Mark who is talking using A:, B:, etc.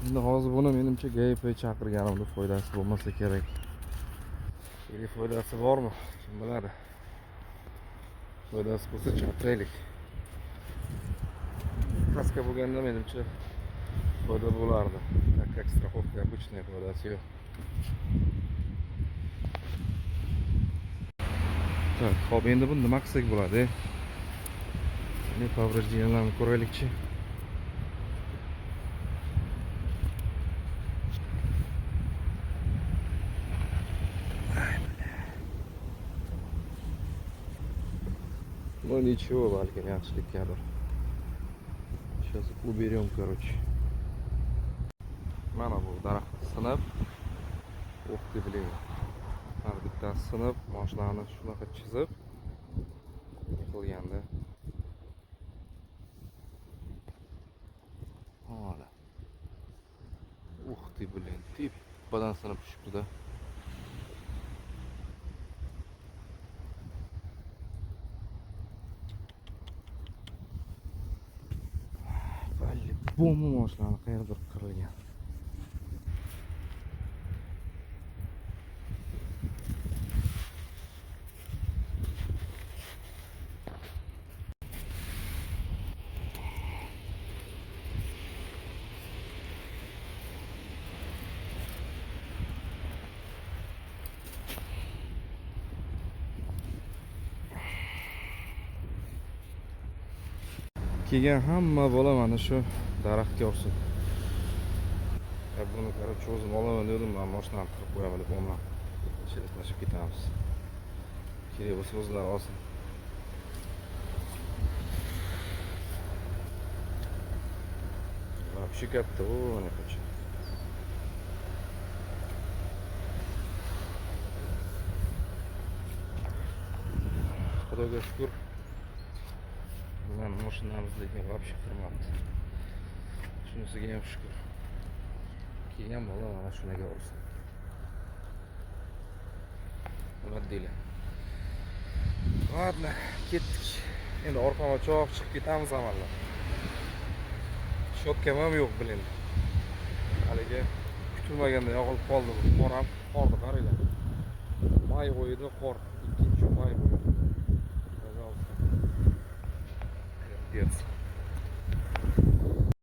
A: Endi hozir buni menimcha GP chaqirganimda foydasi bo'lmasa kerak. Foydasi bormi? Kim biladi. Foydasi bo'lsa chaqiraylik. Kaska bo'lganda menimcha foyda bo'lardi. Как страховка обычная, foydasi yo'q. Так, hop, endi buni nima qilsak bo'ladi? Ne поврежденияларni ko'raylikchi. Ну ничего, balki yaxshilikkadir. Сейчас уберем, короче. Mana bu daraxt sinib, uх ты, блин. Har bittasi sinib, mashinani shunaqa chizib qilganda. Mana. Uх ты, блин. Tepadan sinib tushibdi-da. Balli bomba mashinani qayerdir qirilgan. Kelgan hamma bola mana shu daraxtga ursin. Buni qarab cho'zib olaman dedim, men mashinani qirib qo'yaman deb ondan shiritlashib ketamiz. Kerak bo'lsa o'zlari olsin. Вообще katta u, mana qo'cha. Xudoga shukr. Mana mashinamizdagi вообще qurmabdi. Shunisiga ham shukr. Kelgan bola mana shunaga ursin. Nima deylar? Ладно, ketdik. Endi orqama cho'q chiqib ketamiz amallab. Shotkam ham yo'q bilin. Haliga kutilmaganda yog'ilib qoldi bu qor ham. Qorni qaranglar. May oyida qor, 2-may. Пожалуйста. Капец.